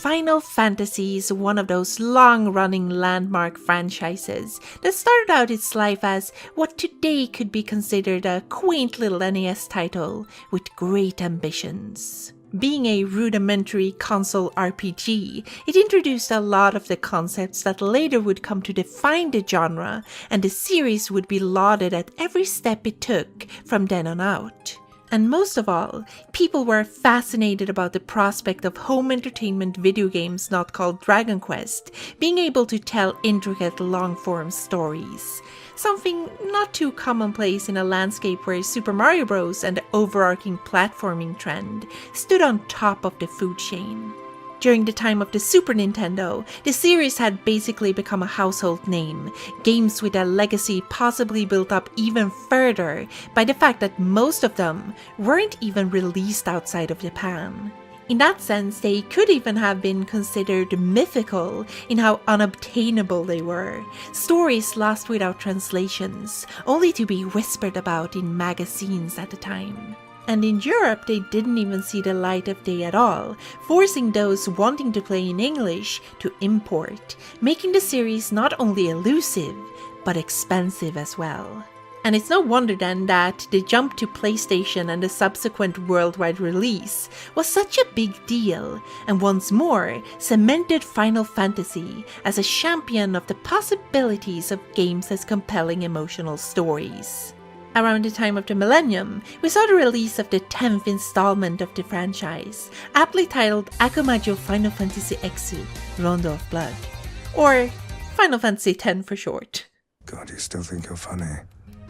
Final Fantasy is one of those long-running landmark franchises that started out its life as what today could be considered a quaint little NES title with great ambitions. Being a rudimentary console RPG, it introduced a lot of the concepts that later would come to define the genre, and the series would be lauded at every step it took from then on out. And most of all, people were fascinated about the prospect of home entertainment video games not called Dragon Quest being able to tell intricate long-form stories. Something not too commonplace in a landscape where Super Mario Bros. And the overarching platforming trend stood on top of the food chain. During the time of the Super Nintendo, the series had basically become a household name, games with a legacy possibly built up even further by the fact that most of them weren't even released outside of Japan. In that sense, they could even have been considered mythical in how unobtainable they were, stories lost without translations, only to be whispered about in magazines at the time. And in Europe, they didn't even see the light of day at all, forcing those wanting to play in English to import, making the series not only elusive, but expensive as well. And it's no wonder then that the jump to PlayStation and the subsequent worldwide release was such a big deal, and once more cemented Final Fantasy as a champion of the possibilities of games as compelling emotional stories. Around the time of the millennium, we saw the release of the 10th installment of the franchise, aptly titled Akumajo Final Fantasy X Rondo of Blood, or Final Fantasy X for short. God, you still think you're funny.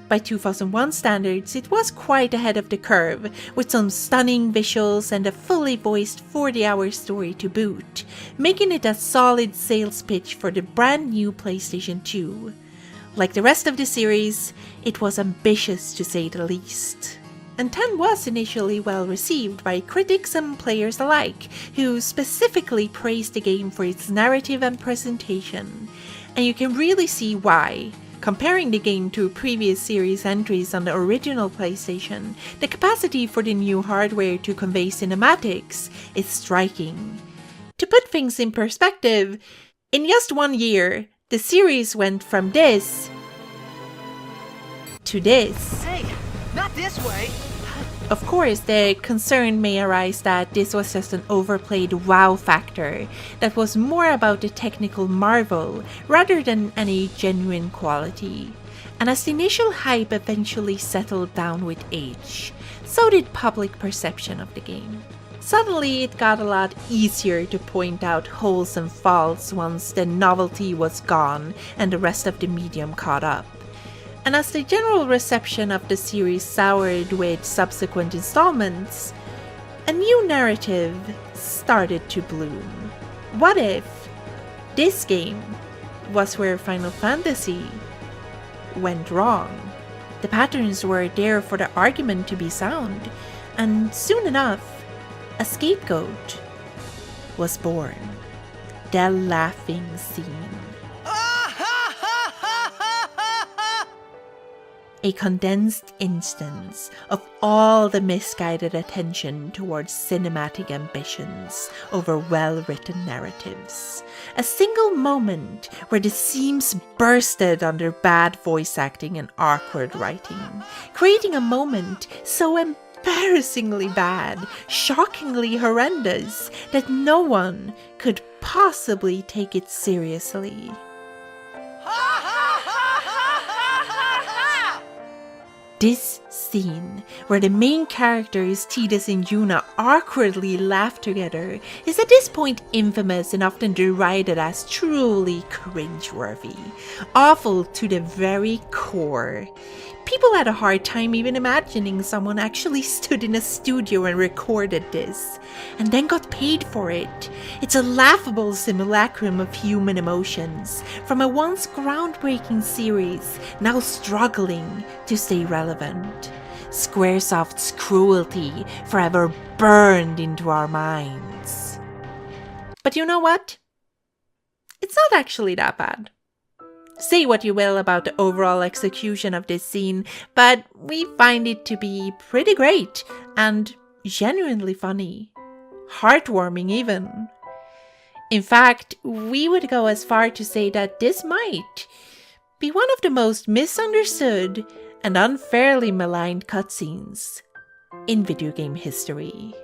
By 2001 standards, it was quite ahead of the curve, with some stunning visuals and a fully voiced 40-hour story to boot, making it a solid sales pitch for the brand new PlayStation 2. Like the rest of the series, it was ambitious to say the least. And 10 was initially well received by critics and players alike, who specifically praised the game for its narrative and presentation. And you can really see why. Comparing the game to previous series entries on the original PlayStation, the capacity for the new hardware to convey cinematics is striking. To put things in perspective, in just 1 year, the series went from this to this. Hey, not this way! Of course, the concern may arise that this was just an overplayed wow factor that was more about the technical marvel rather than any genuine quality. And as the initial hype eventually settled down with age, so did public perception of the game. Suddenly, it got a lot easier to point out holes and faults once the novelty was gone and the rest of the medium caught up. And as the general reception of the series soured with subsequent installments, a new narrative started to bloom. What if this game was where Final Fantasy went wrong? The patterns were there for the argument to be sound, and soon enough, a scapegoat was born. The laughing scene. A condensed instance of all the misguided attention towards cinematic ambitions over well-written narratives. A single moment where the seams bursted under bad voice acting and awkward writing, creating a moment so embarrassingly bad, shockingly horrendous, that no one could possibly take it seriously. This scene, where the main characters Tidus and Yuna awkwardly laugh together, is at this point infamous and often derided as truly cringeworthy, awful to the very core. People had a hard time even imagining someone actually stood in a studio and recorded this, and then got paid for it. It's a laughable simulacrum of human emotions, from a once groundbreaking series, now struggling to stay relevant. Squaresoft's cruelty forever burned into our minds. But you know what? It's not actually that bad. Say what you will about the overall execution of this scene, but we find it to be pretty great and genuinely funny. Heartwarming even. In fact, we would go as far to say that this might be one of the most misunderstood and unfairly maligned cutscenes in video game history.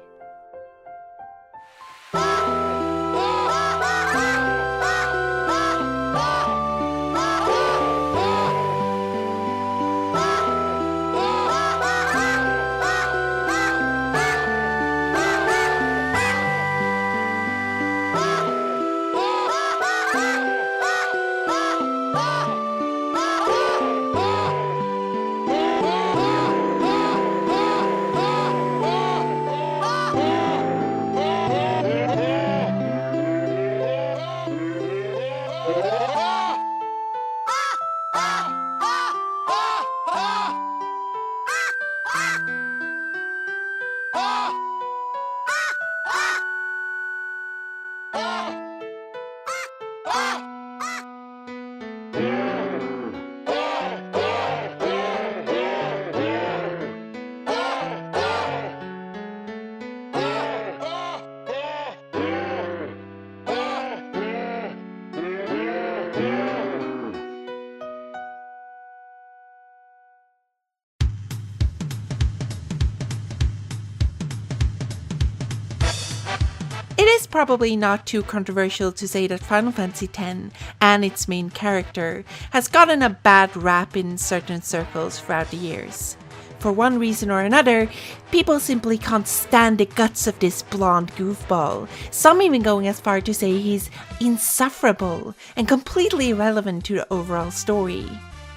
It is probably not too controversial to say that Final Fantasy X and its main character has gotten a bad rap in certain circles throughout the years. For one reason or another, people simply can't stand the guts of this blonde goofball, some even going as far to say he's insufferable and completely irrelevant to the overall story.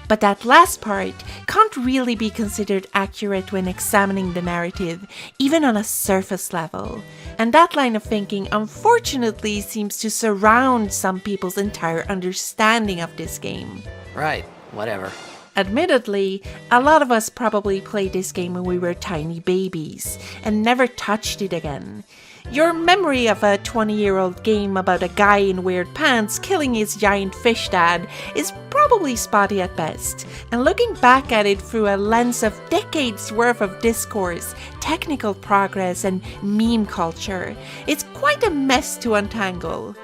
But that last part can't really be considered accurate when examining the narrative, even on a surface level. And that line of thinking unfortunately seems to surround some people's entire understanding of this game. Right, whatever. Admittedly, a lot of us probably played this game when we were tiny babies and never touched it again. Your memory of a 20-year-old game about a guy in weird pants killing his giant fish dad is probably spotty at best, and looking back at it through a lens of decades worth of discourse, technical progress, and meme culture, it's quite a mess to untangle.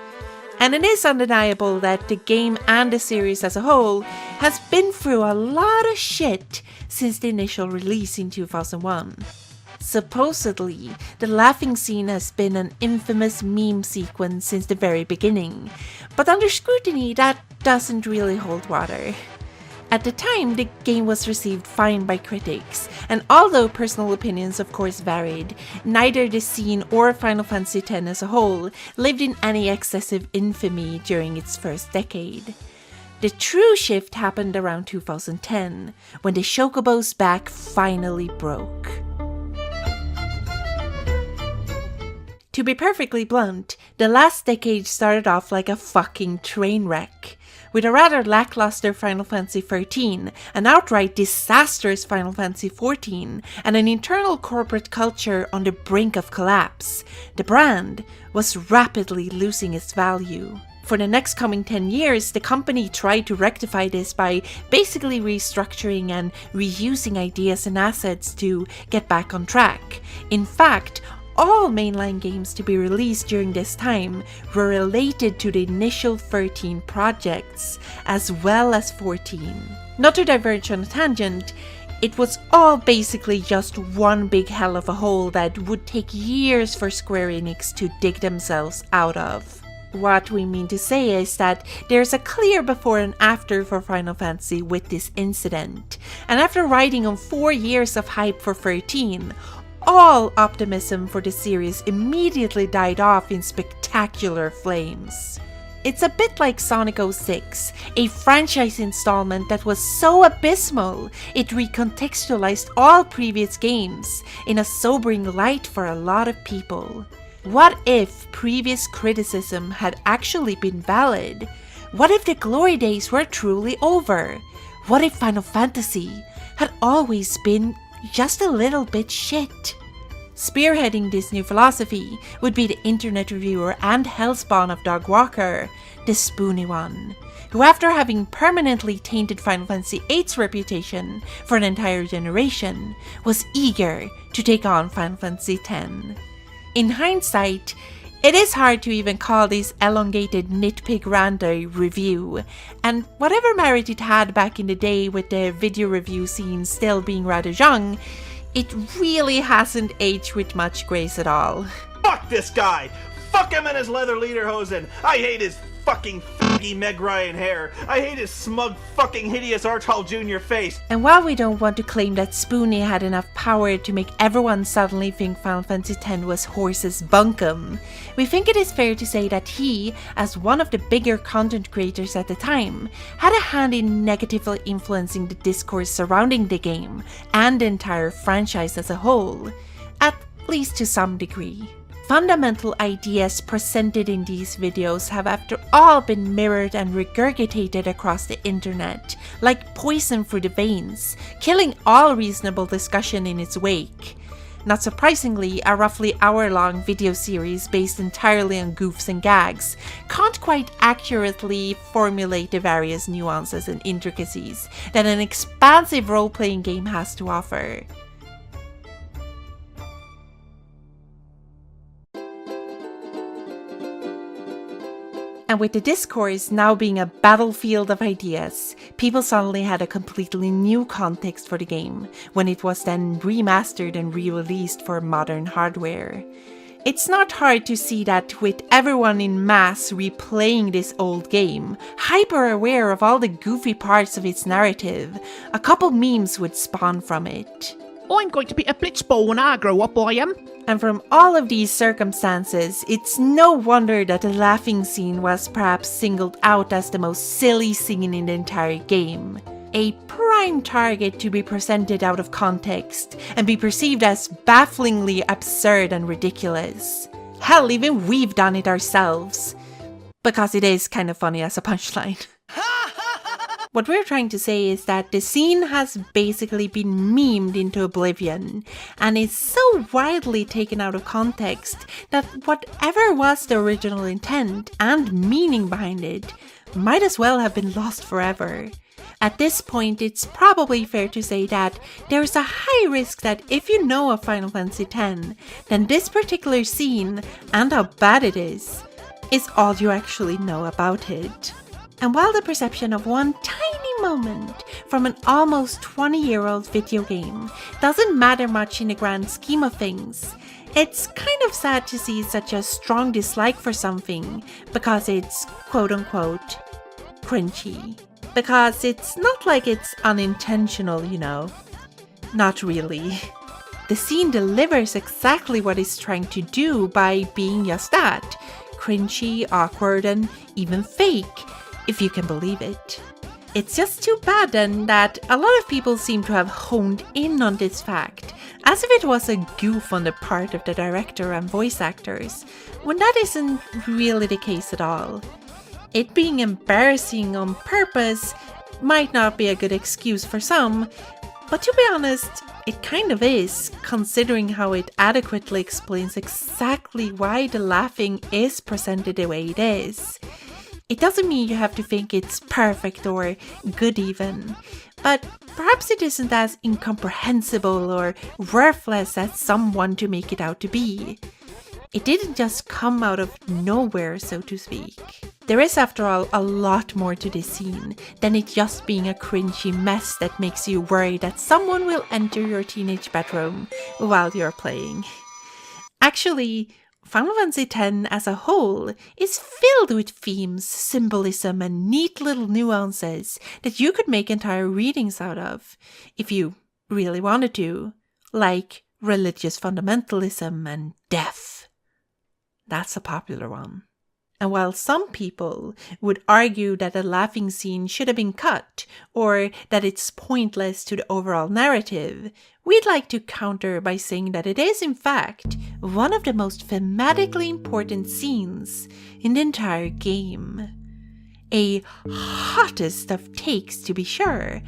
And it is undeniable that the game and the series as a whole has been through a lot of shit since the initial release in 2001. Supposedly, the laughing scene has been an infamous meme sequence since the very beginning, but under scrutiny that doesn't really hold water. At the time, the game was received fine by critics, and although personal opinions of course varied, neither the scene or Final Fantasy X as a whole lived in any excessive infamy during its first decade. The true shift happened around 2010, when the Chocobo's back finally broke. To be perfectly blunt, the last decade started off like a fucking train wreck. With a rather lackluster Final Fantasy XIII, an outright disastrous Final Fantasy XIV, and an internal corporate culture on the brink of collapse, the brand was rapidly losing its value. For the next coming 10 years, the company tried to rectify this by basically restructuring and reusing ideas and assets to get back on track. In fact, all mainline games to be released during this time were related to the initial 13 projects, as well as 14. Not to diverge on a tangent, it was all basically just one big hell of a hole that would take years for Square Enix to dig themselves out of. What we mean to say is that there's a clear before and after for Final Fantasy with this incident, and after riding on 4 years of hype for 13, all optimism for the series immediately died off in spectacular flames. It's a bit like Sonic 06, a franchise installment that was so abysmal it recontextualized all previous games in a sobering light for a lot of people. What if previous criticism had actually been valid? What if the glory days were truly over? What if Final Fantasy had always been just a little bit shit? Spearheading this new philosophy would be the internet reviewer and hellspawn of Dog Walker, the Spoony One, who after having permanently tainted Final Fantasy VIII's reputation for an entire generation, was eager to take on Final Fantasy X. In hindsight, It is hard to even call this elongated nitpick rando review, and whatever merit it had back in the day with the video review scene still being rather young, it really hasn't aged with much grace at all. Fuck this guy! Fuck him and his leather lederhosen! I hate his fucking faggy Meg Ryan hair! I hate his smug fucking hideous Archibald Jr. face! And while we don't want to claim that Spoonie had enough power to make everyone suddenly think Final Fantasy X was horses bunkum, we think it is fair to say that he, as one of the bigger content creators at the time, had a hand in negatively influencing the discourse surrounding the game and the entire franchise as a whole, at least to some degree. Fundamental ideas presented in these videos have after all been mirrored and regurgitated across the internet, like poison through the veins, killing all reasonable discussion in its wake. Not surprisingly, a roughly hour-long video series based entirely on goofs and gags can't quite accurately formulate the various nuances and intricacies that an expansive role-playing game has to offer. And with the discourse now being a battlefield of ideas, people suddenly had a completely new context for the game, when it was then remastered and re-released for modern hardware. It's not hard to see that with everyone in mass replaying this old game, hyper aware of all the goofy parts of its narrative, a couple memes would spawn from it. I'm going to be a blitzball when I grow up, I am. And from all of these circumstances, it's no wonder that the laughing scene was perhaps singled out as the most silly scene in the entire game. A prime target to be presented out of context and be perceived as bafflingly absurd and ridiculous. Hell, even we've done it ourselves. Because it is kind of funny as a punchline. What we're trying to say is that the scene has basically been memed into oblivion, and is so widely taken out of context that whatever was the original intent and meaning behind it might as well have been lost forever. At this point, it's probably fair to say that there's a high risk that if you know of Final Fantasy X, then this particular scene, and how bad it is all you actually know about it. And while the perception of one tiny moment from an almost 20-year-old video game doesn't matter much in the grand scheme of things, it's kind of sad to see such a strong dislike for something because it's quote-unquote cringy. Because it's not like it's unintentional, you know. Not really. The scene delivers exactly what it's trying to do by being just that. Cringy, awkward, and even fake, if you can believe it. It's just too bad then that a lot of people seem to have honed in on this fact, as if it was a goof on the part of the director and voice actors, when that isn't really the case at all. It being embarrassing on purpose might not be a good excuse for some, but to be honest, it kind of is, considering how it adequately explains exactly why the laughing is presented the way it is. It doesn't mean you have to think it's perfect or good even, but perhaps it isn't as incomprehensible or worthless as some want to make it out to be. It didn't just come out of nowhere, so to speak. There is, after all, a lot more to this scene than it just being a cringy mess that makes you worry that someone will enter your teenage bedroom while you're playing. Actually, Final Fantasy X as a whole is filled with themes, symbolism, and neat little nuances that you could make entire readings out of, if you really wanted to, like religious fundamentalism and death. That's a popular one. And while some people would argue that the laughing scene should have been cut, or that it's pointless to the overall narrative, we'd like to counter by saying that it is in fact one of the most thematically important scenes in the entire game. A hottest of takes to be sure,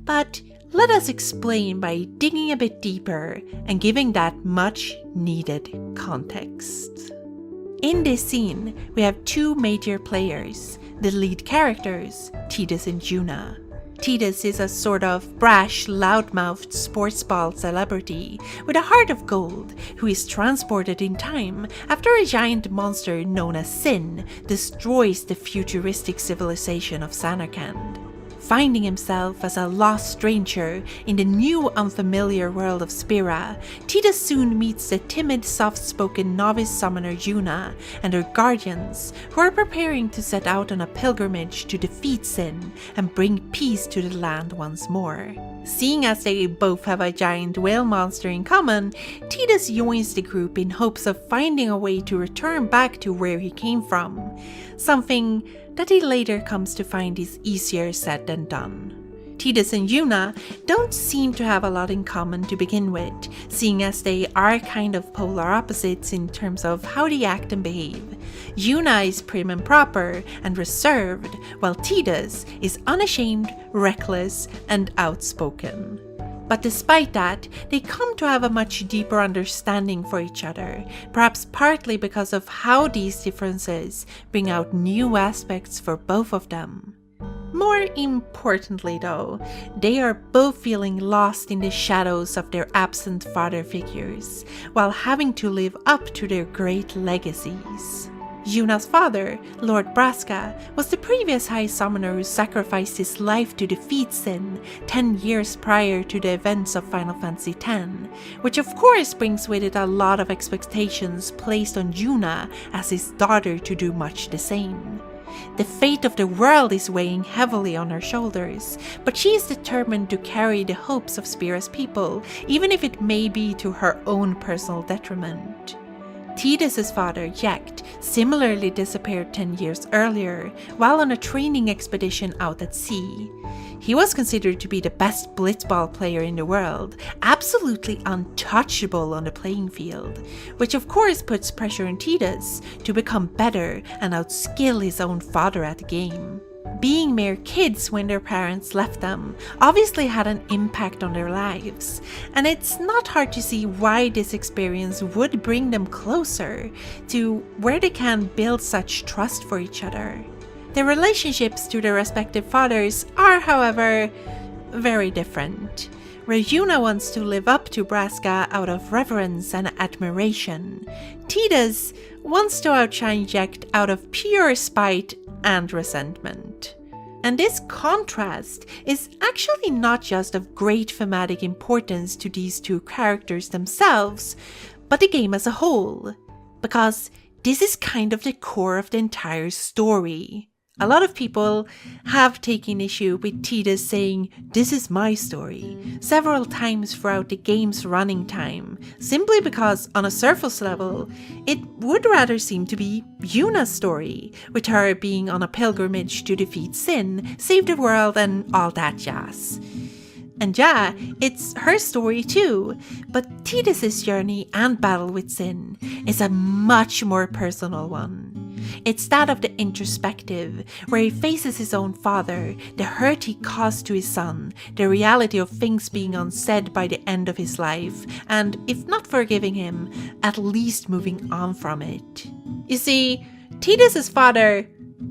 but let us explain by digging a bit deeper and giving that much needed context. In this scene, we have two major players, the lead characters, Tidus and Juna. Tidus is a sort of brash, loudmouthed sports ball celebrity with a heart of gold who is transported in time after a giant monster known as Sin destroys the futuristic civilization of Samarkand. Finding himself as a lost stranger in the new unfamiliar world of Spira, Tidus soon meets the timid, soft-spoken novice summoner Yuna and her guardians, who are preparing to set out on a pilgrimage to defeat Sin and bring peace to the land once more. Seeing as they both have a giant whale monster in common, Tidus joins the group in hopes of finding a way to return back to where he came from, something that he later comes to find is easier said than done. Tidus and Yuna don't seem to have a lot in common to begin with, seeing as they are kind of polar opposites in terms of how they act and behave. Yuna is prim and proper and reserved, while Tidus is unashamed, reckless, and outspoken. But despite that, they come to have a much deeper understanding for each other, perhaps partly because of how these differences bring out new aspects for both of them. More importantly though, they are both feeling lost in the shadows of their absent father figures, while having to live up to their great legacies. Yuna's father, Lord Braska, was the previous High Summoner who sacrificed his life to defeat Sin 10 years prior to the events of Final Fantasy X, which of course brings with it a lot of expectations placed on Yuna as his daughter to do much the same. The fate of the world is weighing heavily on her shoulders, but she is determined to carry the hopes of Spira's people, even if it may be to her own personal detriment. Tidus' father, Jecht, similarly disappeared 10 years earlier while on a training expedition out at sea. He was considered to be the best blitzball player in the world, absolutely untouchable on the playing field, which of course puts pressure on Tidus to become better and outskill his own father at the game. Being mere kids when their parents left them obviously had an impact on their lives, and it's not hard to see why this experience would bring them closer to where they can build such trust for each other. Their relationships to their respective fathers are, however, very different. Where Yuna wants to live up to Braska out of reverence and admiration, Tidus wants to outshine Jecht out of pure spite and resentment. And this contrast is actually not just of great thematic importance to these two characters themselves, but the game as a whole, because this is kind of the core of the entire story. A lot of people have taken issue with Tidus saying, "This is my story," several times throughout the game's running time, simply because on a surface level, it would rather seem to be Yuna's story, with her being on a pilgrimage to defeat Sin, save the world and all that jazz. And yeah, it's her story too, but Tidus' journey and battle with Sin is a much more personal one. It's that of the introspective, where he faces his own father, the hurt he caused to his son, the reality of things being unsaid by the end of his life, and if not forgiving him, at least moving on from it. You see, Tidus' father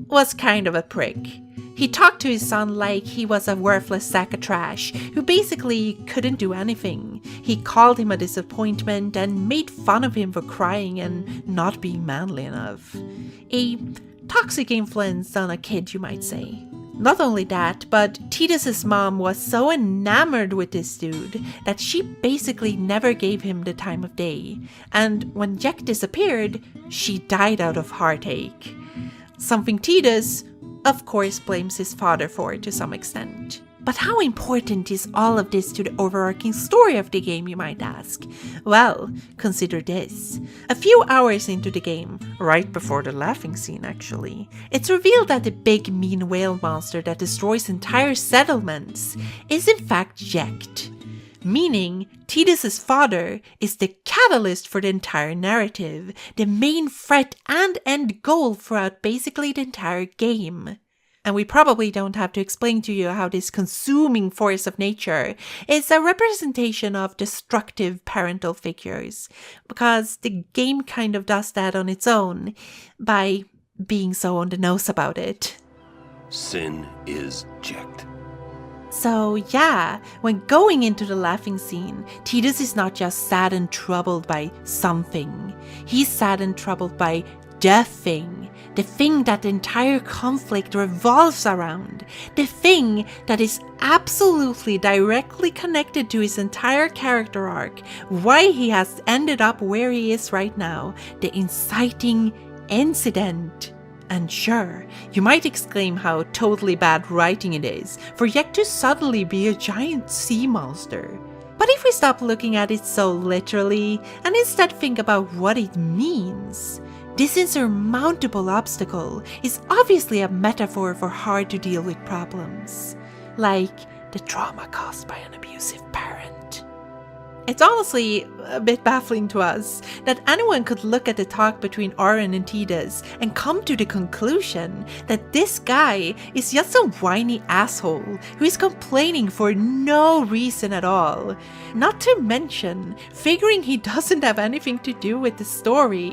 was kind of a prick. He talked to his son like he was a worthless sack of trash who basically couldn't do anything. He called him a disappointment and made fun of him for crying and not being manly enough. A toxic influence on a kid, you might say. Not only that, but Tidus' mom was so enamored with this dude that she basically never gave him the time of day. And when Jecht disappeared, she died out of heartache. Something Tidus, of course, blames his father for to some extent. But how important is all of this to the overarching story of the game, you might ask? Well, consider this. A few hours into the game, right before the laughing scene actually, it's revealed that the big mean whale monster that destroys entire settlements is in fact Jecht. Meaning, Tidus' father is the catalyst for the entire narrative, the main threat and end goal throughout basically the entire game. And we probably don't have to explain to you how this consuming force of nature is a representation of destructive parental figures, because the game kind of does that on its own by being so on the nose about it. Sin is Jecht. So yeah, when going into the laughing scene, Tidus is not just sad and troubled by something. He's sad and troubled by the thing that the entire conflict revolves around, the thing that is absolutely directly connected to his entire character arc, why he has ended up where he is right now, the inciting incident. And sure, you might exclaim how totally bad writing it is for Yek to suddenly be a giant sea monster. But if we stop looking at it so literally and instead think about what it means, this insurmountable obstacle is obviously a metaphor for hard to deal with problems, like the trauma caused by an abusive parent. It's honestly a bit baffling to us that anyone could look at the talk between Auron and Tidus and come to the conclusion that this guy is just some whiny asshole who is complaining for no reason at all. Not to mention figuring he doesn't have anything to do with the story,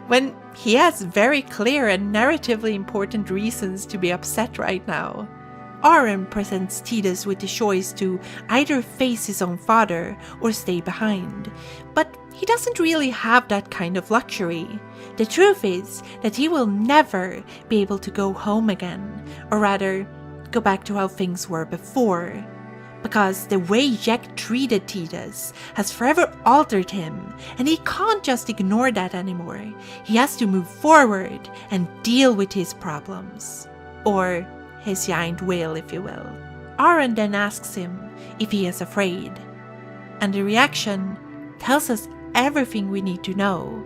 when he has very clear and narratively important reasons to be upset right now. Auron presents Tidus with the choice to either face his own father or stay behind, but he doesn't really have that kind of luxury. The truth is that he will never be able to go home again, or rather, go back to how things were before. Because the way Yek treated Tidus has forever altered him, and he can't just ignore that anymore. He has to move forward and deal with his problems. Or his giant whale, if you will. Auron then asks him if he is afraid, and the reaction tells us everything we need to know.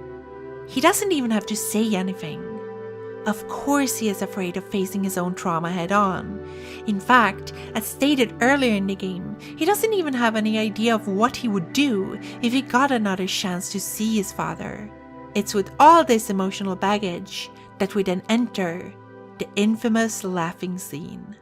He doesn't even have to say anything. Of course he is afraid of facing his own trauma head on. In fact, as stated earlier in the game, he doesn't even have any idea of what he would do if he got another chance to see his father. It's with all this emotional baggage that we then enter the infamous laughing scene.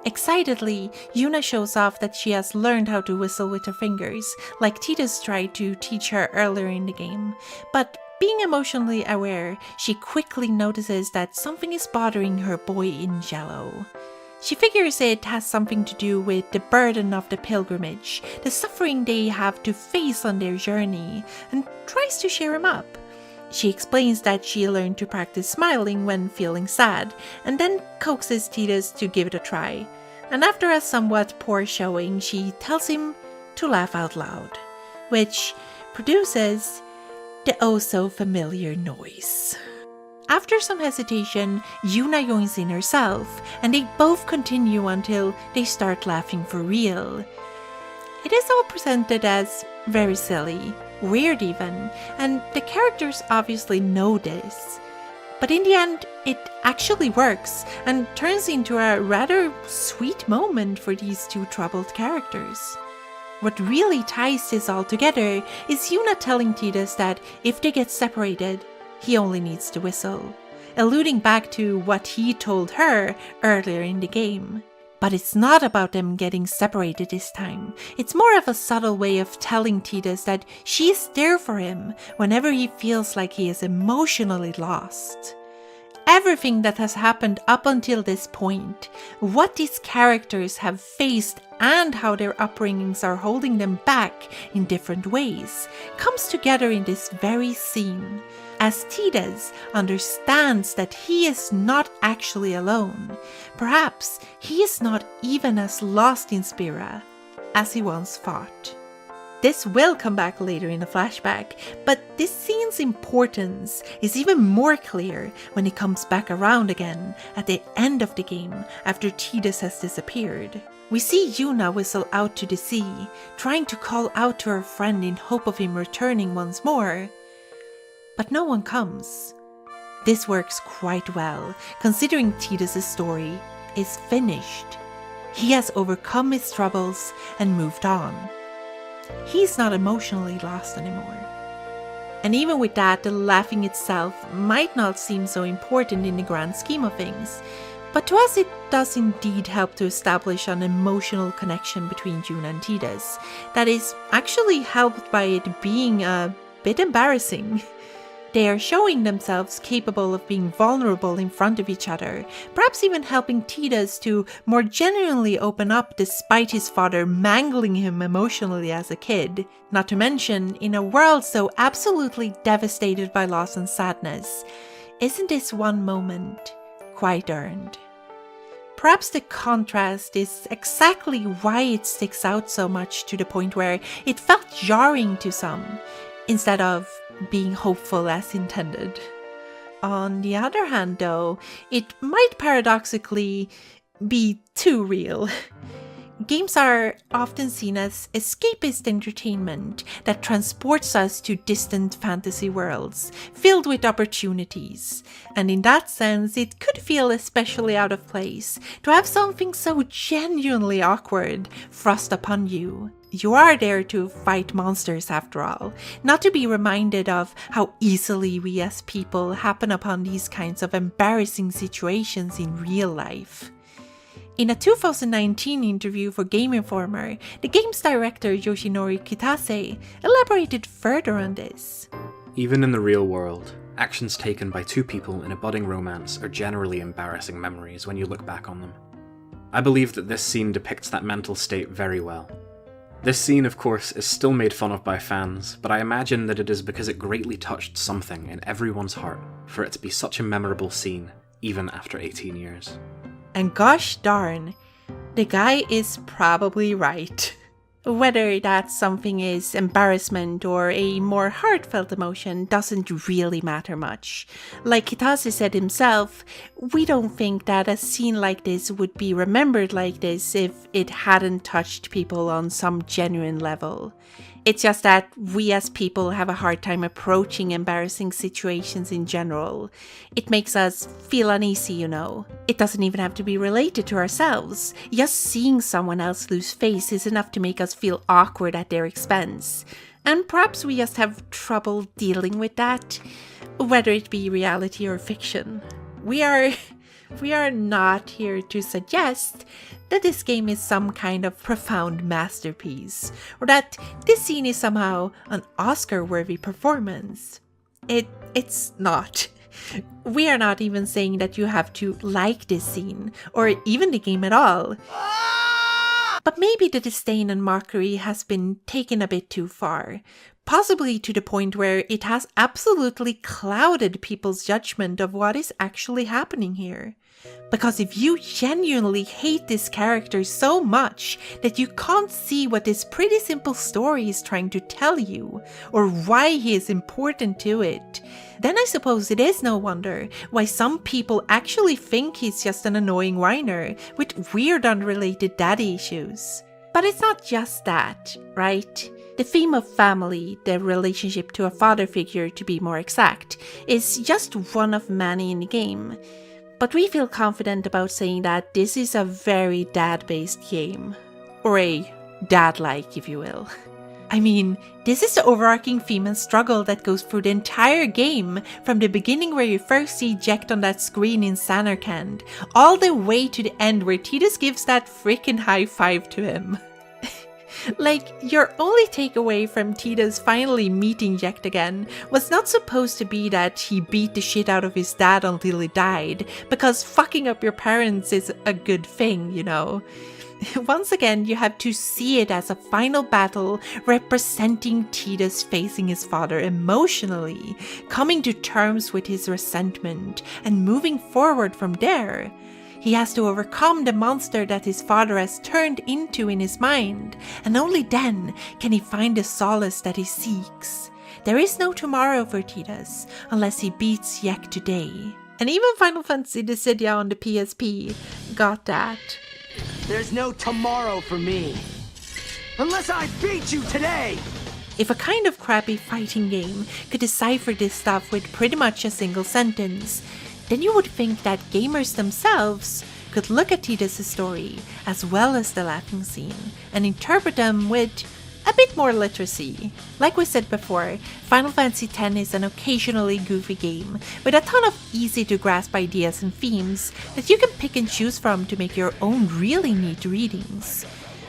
Excitedly, Yuna shows off that she has learned how to whistle with her fingers, like Tidus tried to teach her earlier in the game. But being emotionally aware, she quickly notices that something is bothering her boy in yellow. She figures it has something to do with the burden of the pilgrimage, the suffering they have to face on their journey, and tries to cheer him up. She explains that she learned to practice smiling when feeling sad, and then coaxes Tidus to give it a try. And after a somewhat poor showing, she tells him to laugh out loud, which produces the oh-so-familiar noise. After some hesitation, Yuna joins in herself, and they both continue until they start laughing for real. It is all presented as very silly, weird even, and the characters obviously know this. But in the end, it actually works and turns into a rather sweet moment for these two troubled characters. What really ties this all together is Yuna telling Tidus that if they get separated, he only needs to whistle, alluding back to what he told her earlier in the game. But it's not about them getting separated this time. It's more of a subtle way of telling Tidus that she's there for him whenever he feels like he is emotionally lost. Everything that has happened up until this point, what these characters have faced and how their upbringings are holding them back in different ways, comes together in this very scene, as Tidus understands that he is not actually alone. Perhaps he is not even as lost in Spira as he once thought. This will come back later in a flashback, but this scene's importance is even more clear when it comes back around again at the end of the game after Tidus has disappeared. We see Yuna whistle out to the sea, trying to call out to her friend in hope of him returning once more. But no one comes. This works quite well, considering Tidus' story is finished. He has overcome his troubles and moved on. He's not emotionally lost anymore. And even with that, the laughing itself might not seem so important in the grand scheme of things, but to us it does indeed help to establish an emotional connection between Yuna and Tidus that is actually helped by it being a bit embarrassing. They are showing themselves capable of being vulnerable in front of each other, perhaps even helping Tidus to more genuinely open up despite his father mangling him emotionally as a kid. Not to mention, in a world so absolutely devastated by loss and sadness, isn't this one moment quite earned? Perhaps the contrast is exactly why it sticks out so much, to the point where it felt jarring to some, instead of being hopeful as intended. On the other hand, though, it might paradoxically be too real. Games are often seen as escapist entertainment that transports us to distant fantasy worlds, filled with opportunities. And in that sense, it could feel especially out of place to have something so genuinely awkward thrust upon you. You are there to fight monsters after all, not to be reminded of how easily we as people happen upon these kinds of embarrassing situations in real life. In a 2019 interview for Game Informer, the game's director Yoshinori Kitase elaborated further on this. Even in the real world, actions taken by two people in a budding romance are generally embarrassing memories when you look back on them. I believe that this scene depicts that mental state very well. This scene, of course, is still made fun of by fans, but I imagine that it is because it greatly touched something in everyone's heart for it to be such a memorable scene, even after 18 years. And gosh darn, the guy is probably right. Whether that something is embarrassment or a more heartfelt emotion doesn't really matter much. Like Kitase said himself, we don't think that a scene like this would be remembered like this if it hadn't touched people on some genuine level. It's just that we as people have a hard time approaching embarrassing situations in general. It makes us feel uneasy, you know. It doesn't even have to be related to ourselves. Just seeing someone else lose face is enough to make us feel awkward at their expense. And perhaps we just have trouble dealing with that, whether it be reality or fiction. We are not here to suggest that this game is some kind of profound masterpiece, or that this scene is somehow an Oscar-worthy performance. It's not. We are not even saying that you have to like this scene, or even the game at all. But maybe the disdain and mockery has been taken a bit too far, possibly to the point where it has absolutely clouded people's judgment of what is actually happening here. Because if you genuinely hate this character so much that you can't see what this pretty simple story is trying to tell you, or why he is important to it, then I suppose it is no wonder why some people actually think he's just an annoying whiner with weird unrelated daddy issues. But it's not just that, right? The theme of family, the relationship to a father figure to be more exact, is just one of many in the game. But we feel confident about saying that this is a very dad-based game. Or a dad-like, if you will. I mean, this is the overarching theme and struggle that goes through the entire game, from the beginning where you first see Jack on that screen in Samarkand, all the way to the end where Tidus gives that freaking high five to him. Like, your only takeaway from Tidus finally meeting Jack again was not supposed to be that he beat the shit out of his dad until he died, because fucking up your parents is a good thing, you know. Once again, you have to see it as a final battle representing Tidus facing his father emotionally, coming to terms with his resentment, and moving forward from there. He has to overcome the monster that his father has turned into in his mind, and only then can he find the solace that he seeks. There is no tomorrow for Tidus, unless he beats Jack today. And even Final Fantasy Dissidia on the PSP got that. There's no tomorrow for me. Unless I beat you today! If a kind of crappy fighting game could decipher this stuff with pretty much a single sentence, then you would think that gamers themselves could look at Tidus' story, as well as the laughing scene, and interpret them with a bit more literacy. Like we said before, Final Fantasy X is an occasionally goofy game, with a ton of easy-to-grasp ideas and themes that you can pick and choose from to make your own really neat readings.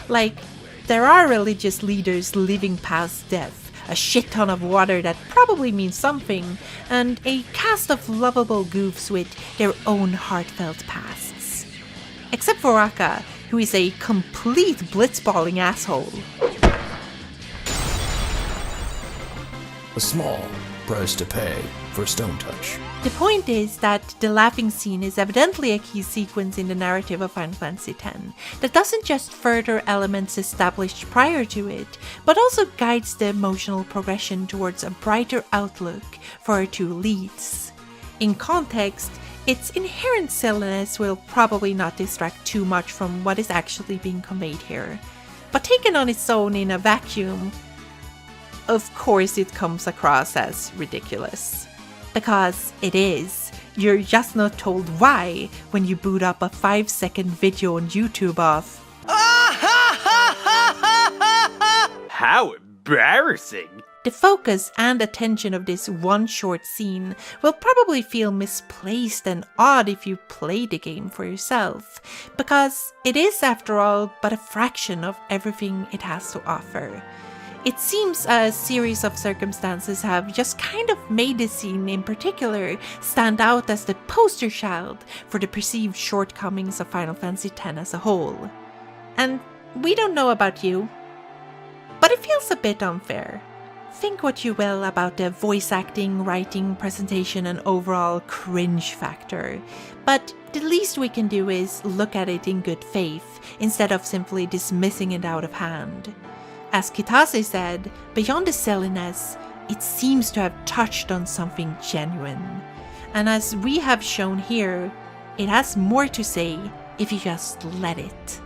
Like, there are religious leaders living past death, a shit ton of water that probably means something, and a cast of lovable goofs with their own heartfelt pasts. Except for Akka, who is a complete blitzballing asshole. A small price to pay for Stone Touch. The point is that the laughing scene is evidently a key sequence in the narrative of Final Fantasy X that doesn't just further elements established prior to it, but also guides the emotional progression towards a brighter outlook for our two leads. In context, its inherent silliness will probably not distract too much from what is actually being conveyed here, but taken on its own in a vacuum, of course it comes across as ridiculous. Because it is. You're just not told why when you boot up a 5-second video on YouTube of How embarrassing! The focus and attention of this one short scene will probably feel misplaced and odd if you play the game for yourself, because it is, after all, but a fraction of everything it has to offer. It seems a series of circumstances have just kind of made this scene in particular stand out as the poster child for the perceived shortcomings of Final Fantasy X as a whole. And we don't know about you, but it feels a bit unfair. Think what you will about the voice acting, writing, presentation, and overall cringe factor, but the least we can do is look at it in good faith instead of simply dismissing it out of hand. As Kitase said, beyond the silliness, it seems to have touched on something genuine. And as we have shown here, it has more to say if you just let it.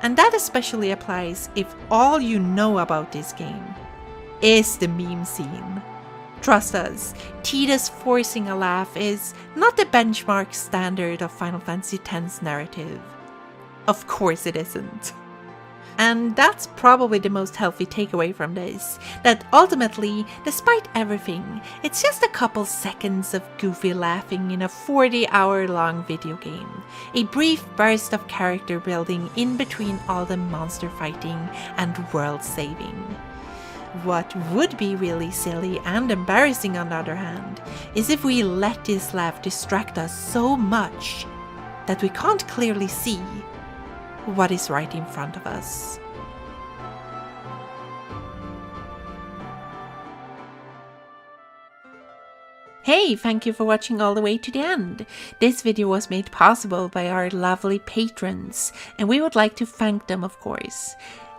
And that especially applies if all you know about this game is the meme scene. Trust us, Tidus forcing a laugh is not the benchmark standard of Final Fantasy X's narrative. Of course it isn't. And that's probably the most healthy takeaway from this, that ultimately, despite everything, it's just a couple seconds of goofy laughing in a 40-hour-long video game, a brief burst of character building in between all the monster fighting and world saving. What would be really silly and embarrassing, on the other hand, is if we let this laugh distract us so much that we can't clearly see what is right in front of us. Hey, thank you for watching all the way to the end. This video was made possible by our lovely patrons, and we would like to thank them, of course.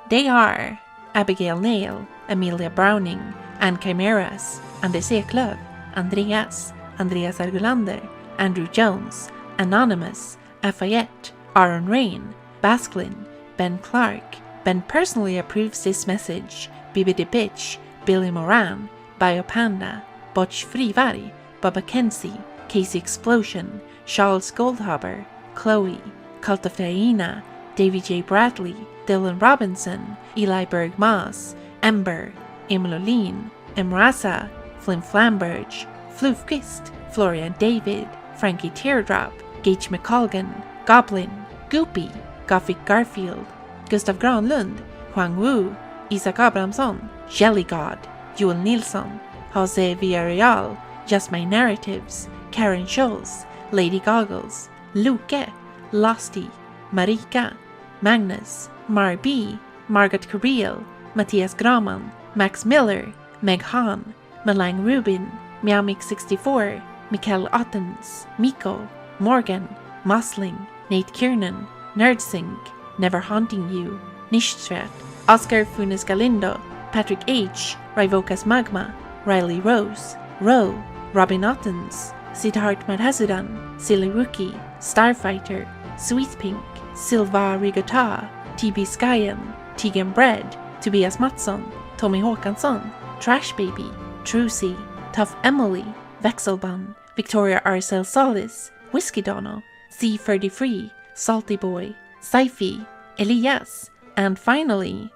They are Abigail Nail, Amelia Browning, Ann Chimeras, Anders Eklöf, Andreas Argulander, Andrew Jones, Anonymous, Afayette, Aaron Rain, Basklin, Ben Clark, Ben personally approves this message, Bibbidi Bitch, Billy Moran, Biopanda, Botch Frivari, Baba Kenzie, Casey Explosion, Charles Goldhaber, Chloe, Cult of Diana, Davy J. Bradley, Dylan Robinson, Eli Berg Moss, Ember, Emmeloline, Emrasa, Flynn Flamberge, Floofquist, Florian David, Frankie Teardrop, Gage McColgan, Goblin, Goopy, Gothic Garfield, Gustav Granlund, Huang Wu, Isaac Abramson, Jelly God, Joel Nilsson, Jose Villarreal, Just My Narratives, Karen Scholz, Lady Goggles, Luke, Losty, Marika, Magnus, Mar B, Margot Carriel, Matthias Graman, Max Miller, Meg Hahn, Malang Rubin, Meowmix64, Mikael Ottens, Miko, Morgan, Mosling, Nate Kiernan, Nerdsync, Never Haunting You, Nishtret, Oscar Funes Galindo, Patrick H., Rivokas Magma, Riley Rose, Roe, Robin Ottens, Siddharth Madhasudan, Silly Rookie, Starfighter, Sweet Pink, Silva Rigota, TB Skyen, Tegan Bread, Tobias Mattsson, Tommy Håkansson, Trash Baby, Trucy, Tough Emily, Vexelban, Victoria Arcel Solis, Whiskey Dono, C33, Salty Boy, Saifi, Elias, and finally,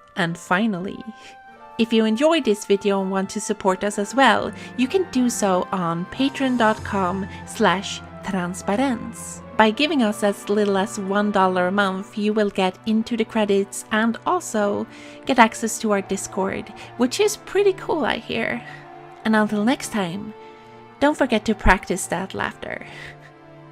if you enjoyed this video and want to support us as well, you can do so on patreon.com/thank transparens. By giving us as little as $1 a month, you will get into the credits and also get access to our Discord, which is pretty cool, I hear. And until next time, don't forget to practice that laughter.